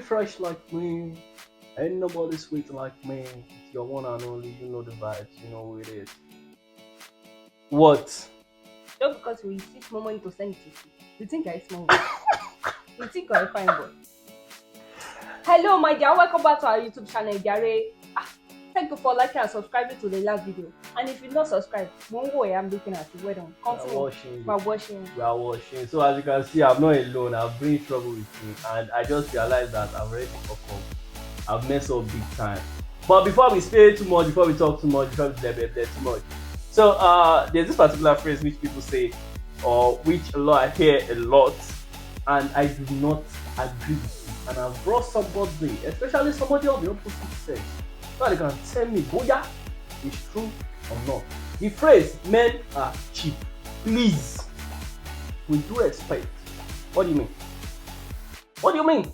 fresh like me. Ain't nobody sweet like me. It's your one and only. You know the vibes. You know who it is. What? Just because we see small money to send it to you think I small. You think I fine boy. Hello, my dear. Welcome back to our YouTube channel, Biye. Thank you for liking and subscribing to the last video. And if you not subscribed, one way I'm looking at you. Well done. We're watching. We are watching. So as you can see, I'm not alone. I've been in trouble with me, and I just realized that I've already fucked up. I've messed up big time. But before we say too much, before we talk too much, before we blab too much. So there's this particular phrase which people say, or which I hear a lot, and I do not agree with it. And I've brought somebody, especially somebody of the opposite sex, so they can tell me whether it's true or not. The phrase "men are cheap," please, with due respect, what do you mean? What do you mean?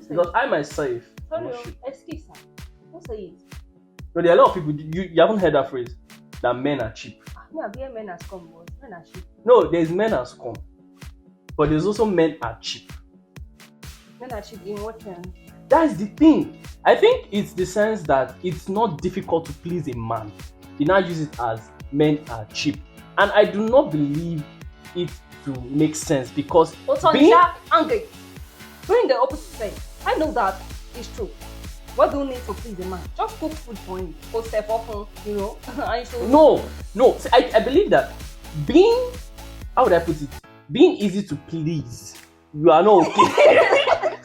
Because I myself, excuse me. Who say it? No, there are a lot of people. You haven't heard that phrase that men are cheap. Yeah, men are scum, but men are cheap. No, there's men are scum, but there's also men are cheap. Men are cheap in what terms? That's the thing. I think it's the sense that it's not difficult to please a man. They now use it as men are cheap, and I do not believe it to make sense because being the opposite side, I know that it's true. What do you need to please a man? Just cook food for him. Or step off, you know. No. See, I believe that being, how would I put it? Being easy to please, you are not okay.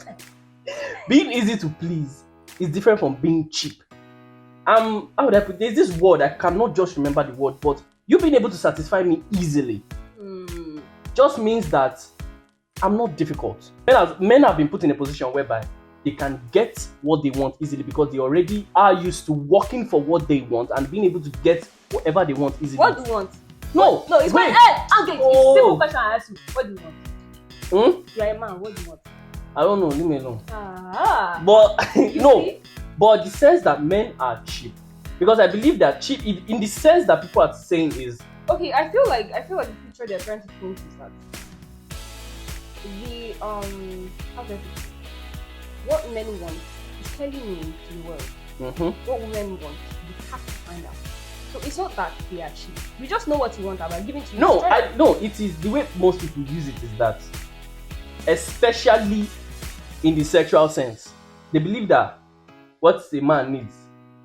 Being easy to please is different from being cheap. How would I put? There's this word, I cannot just remember the word, but you being able to satisfy me easily just means that I'm not difficult. Men have been put in a position whereby they can get what they want easily because they already are used to working for what they want and being able to get whatever they want easily. What do you want? No, it's my head. It's a simple question I ask you. What do you want? You are a man. What do you want? I don't know. Leave me alone. But no. But the sense that men are cheap, because I believe that cheap in the sense that people are saying is okay. I feel like the picture they're trying to paint is that the how do I put it? What men want is telling me to the world. What women want, we have to find out. So it's not that they are cheap. We just know what you want about giving to you. No, it is the way most people use it is that, especially in the sexual sense, they believe that what a man needs,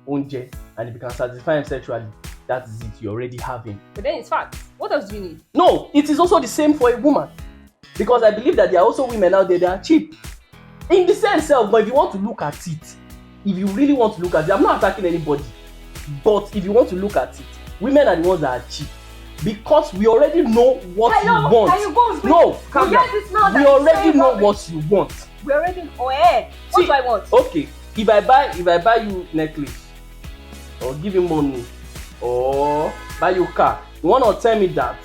unje, and if you can satisfy him sexually, that is it. You already have him. But then it's fact. What else do you need? No, it is also the same for a woman, because I believe that there are also women out there that are cheap. In the sense of, but if you want to look at it, if you really want to look at it, I'm not attacking anybody, but if you want to look at it, women are the ones that are cheap because we already know what you want. No, calm down. We already know what you want. We already what do I want? Okay, if I buy you necklace, or give you money, or buy you car, you wanna tell me that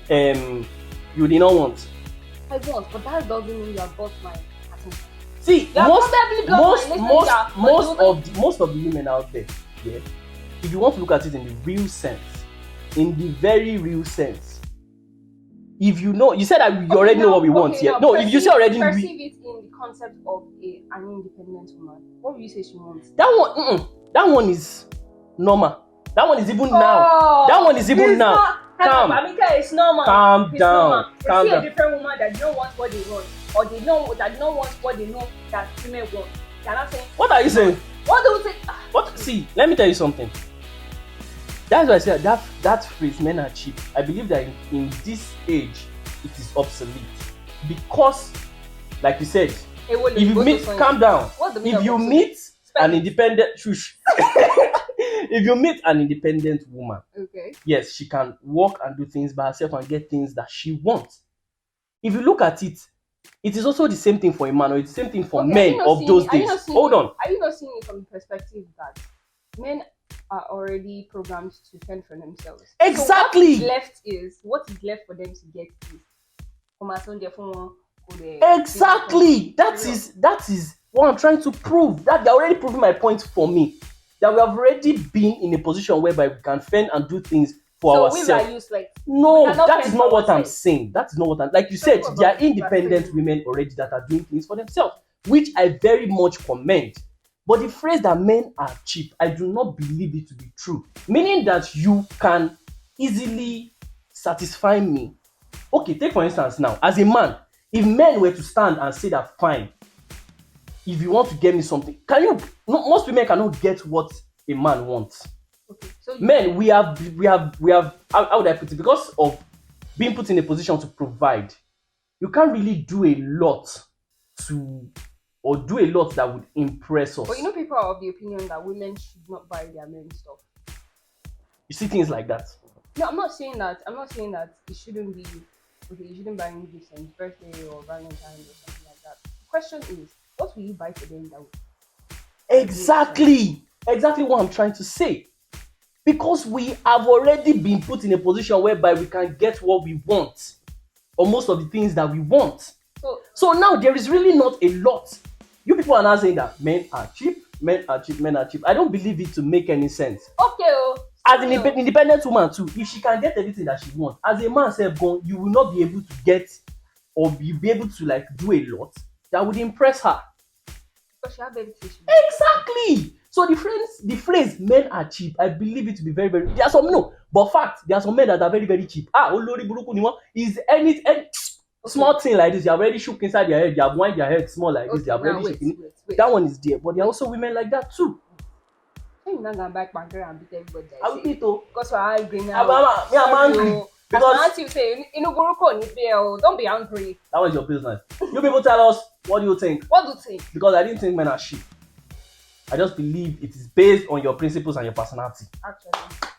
you did not want? I want, but that doesn't mean you have bought my attention. See, most of the women out there, yeah, if you want to look at it in the real sense, in the very real sense, if you know, you said that you already know what we want here. No, if you say already, perceive it in the concept of an independent woman. What will you say she wants? That one is normal. That one is even now. That one is even now. It's normal. Calm down. They see a different woman that don't want what they want, or they know that don't want what they know that women want. They're not saying. What are you saying? What do you say? What? See, let me tell you something. That's why I said that phrase "men are cheap." I believe that in this age it is obsolete because, like you said, if you meet, calm down. If you meet an independent, shush. If you meet an independent woman, okay, yes, she can work and do things by herself and get things that she wants. If you look at it, it is also the same thing for a man, or it's the same thing for men of those days. Hold on. Are you not seeing it from the perspective that men are already programmed to fend for themselves? Exactly. So what is left for them to get is exactly. That is what I'm trying to prove. That they're already proving my point for me. That we have already been in a position whereby we can fend and do things for ourselves. So women are useless. No, that is not what I'm saying. That is not what I'm. Like you said, there are independent women already that are doing things for themselves. which I very much commend. But the phrase that men are cheap, I do not believe it to be true. Meaning that you can easily satisfy me. Okay, take for instance now, as a man, if men were to stand and say that fine, if you want to get me something, can you? No, most women cannot get what a man wants. Okay, so Men, we have. How would I put it? Because of being put in a position to provide, you can't really do a lot to or do a lot that would impress us. but you know, people are of the opinion that women should not buy their men stuff. You see things like that. No, I'm not saying that. I'm not saying that it shouldn't be. Okay, you shouldn't buy any gifts on his birthday or Valentine's or something like that. The question is, what will you buy for them that would Exactly what I'm trying to say. Because we have already been put in a position whereby we can get what we want, or most of the things that we want. So now there is really not a lot. You people are now saying that men are cheap, men are cheap, men are cheap. I don't believe it to make any sense. Okay, As an independent woman too, if she can get everything that she wants, as a man self gone, you will not be able to get or be able to like do a lot that would impress her. because she have everything. Exactly. So the phrase men are cheap, I believe it to be very, very. There are some no, but fact, there are some men that are very, very cheap. Olori buruku ni won. Is any small thing like this, they are already shook inside their head, they have wind their head small like this, they are already shaking. Wait. That one is there, but there are also women like that too. So you're not gonna buy pancake and beat everybody. I will beat oh. Because we're angry now. I'm angry. Because as you say, don't be angry. that was your business. You people tell us, what do you think? What do you think? Because I didn't think men are sheep. I just believe it is based on your principles and your personality. Actually,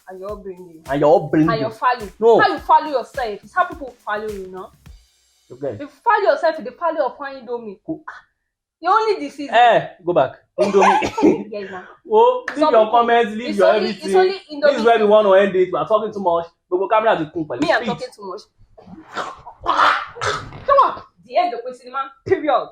and your upbringing. And your upbringing. And your value. No. How you value yourself. It's how people value you, know? Okay. If you value yourself, the value of finding Indomie. You only deceive. Go back. Indomie. Yes, man. Oh, leave your comments, leave your everything. It's only Indomie. This is where we want to end it. We are talking too much. But we'll camera to cook. Me, I'm talking too much. Come on. The end of the cinema. Period.